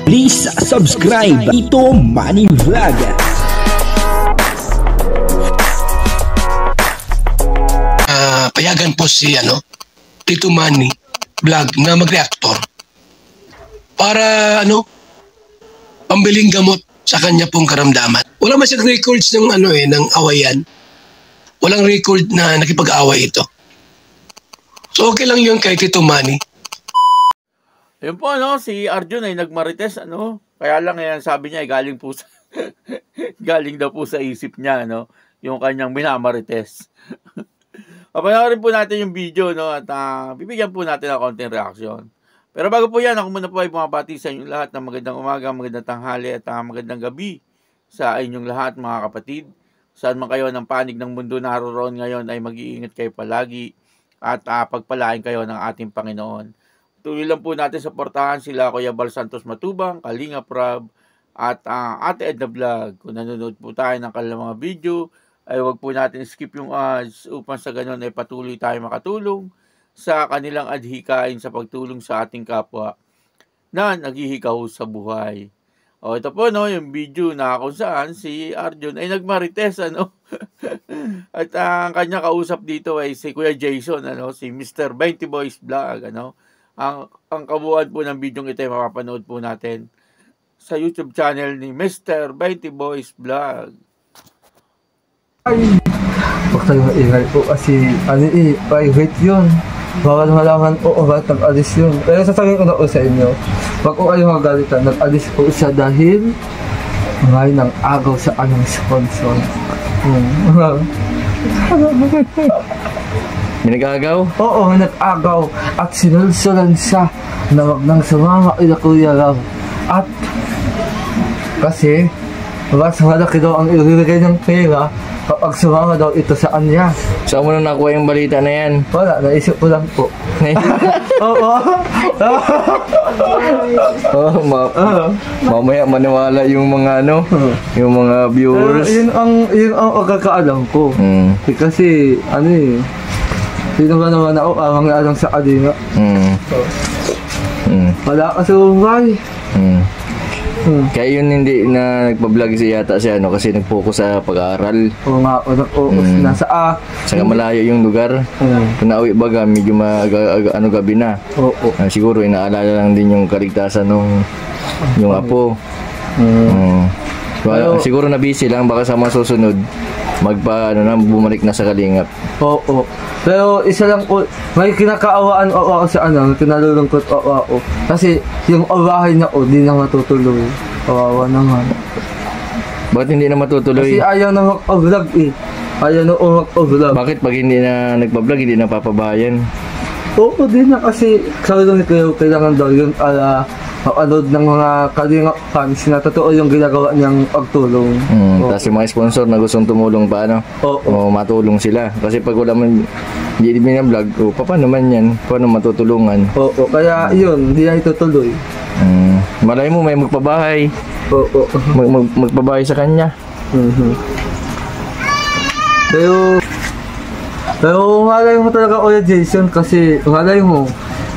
Please subscribe Tito Manny Vlog. Payagan po si Tito Manny Vlog na mag-reactor para pambiling gamot sa kanya pong karamdaman. Wala man siyang records ng ng awayan. Walang record na nakipag-away ito. So okay lang yun kay Tito Manny. Yun po, si Arjun ay nagmarites, Kaya lang yan, sabi niya, galing po sa, galing daw po sa isip niya, yung kanyang minamarites. Papanoorin po natin yung video, at bibigyan po natin ng konting reaksyon. Pero bago po yan, ako muna po ay bumabati sa inyong lahat ng magandang umaga, magandang tanghali, at magandang gabi sa inyong lahat, mga kapatid. Saan man kayo ng panig ng mundo naroon ngayon ay mag-iingat kayo palagi at pagpalain kayo ng ating Panginoon. Tuloy lang po natin suportahan sila Kuya Bal Santos Matubang, Kalinga Prab, at Ate Edna Vlog. Kung nanonood po tayo ng kanilang mga video, ay huwag po natin skip yung ads upang sa ganun ay patuloy tayo makatulong sa kanilang adhikain sa pagtulong sa ating kapwa na naghihikaw sa buhay. O ito po yung video na kung saan si Arjun ay nagmarites at ang kanya kausap dito ay si Kuya Jason, si Mr. 20 Boys Vlog, Ang kabuuan po ng video ito ay mapapanood po natin sa YouTube channel ni Mr. 20 Boys Vlog. Huwag tayo maingay po kasi private yun. Bawal malaman po o ba't nag-alis yun. Pero sasabihin ko na po sa inyo, wag ko kayo magalitan, nag-alis po siya dahil ngayon ang agaw sa anong sponsor. May nag-agaw? Oo, may nag-agaw at sinulsulan siya na wag nang sumama ila Kuya Ram. At kasi mas malaki daw ang ilibigay ng pera kapag sumama daw ito sa kanya. Saan mo na nakuha yung balita na yan? Wala, naisip ko lang po. Oo. Mamaya maniwala yung mga yung mga viewers. Yun ang pagkakaalam ko. Kasi sino ba naman ako alang sa Kalinga? Wala ka sa buhay. Kaya yun hindi na nagpa-vlog yata siya kasi nag-focus sa pag-aaral. Oo nga, nasa Saka malayo yung lugar. Kung nauwi baga, medyo gabi na. Siguro inaalala lang din yung kaligtasan yung apo. Siguro na busy lang, baka sa mga susunod bumalik na sa Kalingap. Oo. Pero isa lang po, may kinakaawaan ako sa kinalulungkot ako. Kasi yung awahay niya di na matutuloy. Kawawa naman. Bakit hindi na matutuloy? Kasi ayaw na mag-vlog Ayaw na mag-vlog. Bakit pag hindi na nagpa-vlog, hindi na papabayan? Oo, di na kasi sabi lang kayo, kailangan daw yun upload ng mga Kalinga fans na totoo yung ginagawa niyang pagtulong. Tapos yung mga sponsor na gustong tumulong pa o matulong sila. Kasi pag wala man hindi binablog, paano man yan? Paano matutulungan? Oo, kaya yun, hindi na itutuloy. Malay mo may magpabahay. Magpabahay sa kanya. Pero malay mo talaga Kuya Jason kasi malay mo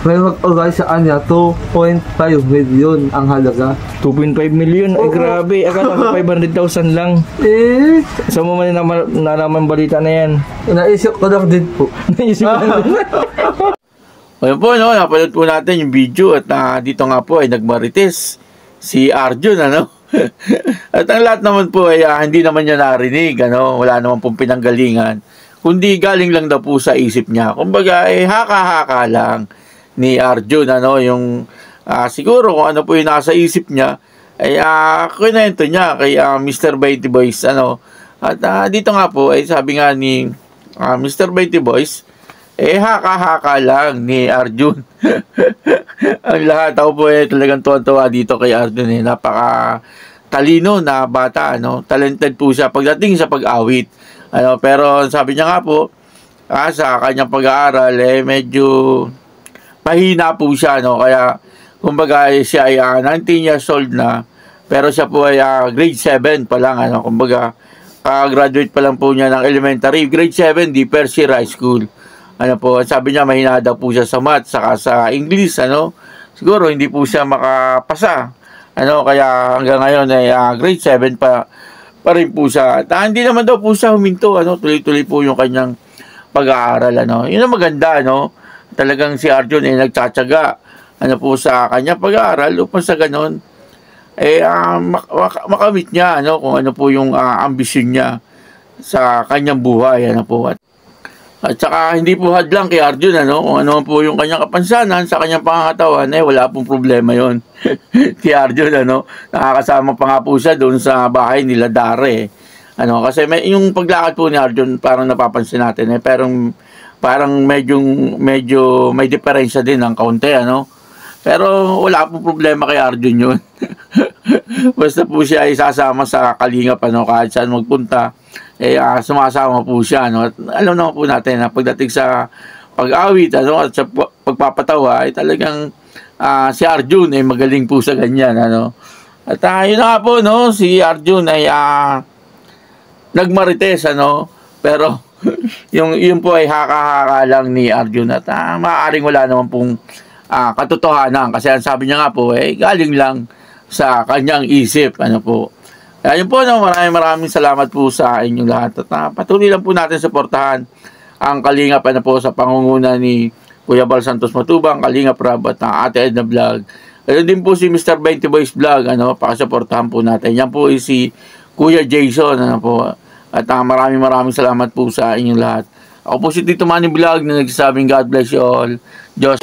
may mag-alay sa kanya 2.5 million ang halaga. 2.5 million? Ay grabe, akala ko 500,000 lang. Saan mo man nalaman balita na yan? Naisip ko lang din po. Naisip ko lang din. Ayun po, napanood po natin yung video at dito nga po ay nagmarites si Arjun, At ang lahat naman po ay hindi naman niya narinig, wala naman pong pinanggalingan. Kundi galing lang daw po sa isip niya. Kumbaga, haka-haka lang ni Arjun, yung siguro kung ano po yung nasa isip niya, ay kunento niya kay Mr. 20 Boys, At dito nga po, ay sabi nga ni Mr. 20 Boys, haka-haka lang ni Arjun. Ang lahat, ako po talagang tuwa-tuwa dito kay Arjun, napaka talino na bata, talented po siya pagdating sa pag-awit. Pero sabi niya nga po, sa kanyang pag-aaral, medyo mahina po siya, kaya kumbaga siya ay 19 years old na, pero siya po ay grade 7 pa lang, kumbaga graduate pa lang po niya ng elementary, grade 7, di first year high school. Sabi niya mahina daw po siya sa math, saka sa English, siguro hindi po siya makapasa Kaya hanggang ngayon ay grade 7 pa rin po siya. At hindi naman daw po siya huminto, tuloy-tuloy po yung kanyang pag-aaral, Yun ang maganda, Talagang si Arjun ay nagtsatsaga, po sa kanyang pag-aaral upang sa ganon, makamit niya, kung ano po yung ambisyon niya sa kanyang buhay, po. At saka hindi po hadlang kay Arjun, kung ano po yung kanyang kapansanan sa kanyang pangangatawan, wala pong problema yon. Kay Arjun, nakakasama pa nga po siya doon sa bahay nila Dare. Kasi yung paglakad po ni Arjun, parang napapansin natin, parang medyo may diferensya din ng kaunti, Pero wala pong problema kay Arjun yun. Basta po siya ay sasama sa Kalingap, kahit saan magpunta, sumasama po siya, At alam naman po natin na pagdating sa pag-awit, at sa pagpapatawa, ay talagang si Arjun ay magaling po sa ganyan, At yun na nga po, si Arjun ay nagmarites, pero yun po ay haka-haka lang ni Arjun, at maaaring wala naman pong katotohanan, kasi ang sabi niya nga po galing lang sa kanyang isip, po. Ayun po, maraming salamat po sa inyong lahat, at patuloy lang po natin suportahan ang Kalingap, po, sa pangunguna ni Kuya Bal Santos Matubang, Kalingap Rab, at Ate Edna Vlog. Ayun din po si Mr. 20 Boys Vlog, pakasuportahan po natin. Yan po si Kuya Jason, po. At maraming salamat po sa inyong lahat. Ako po si Tito Manny Vlog na nagsasabing God bless you all. Diyos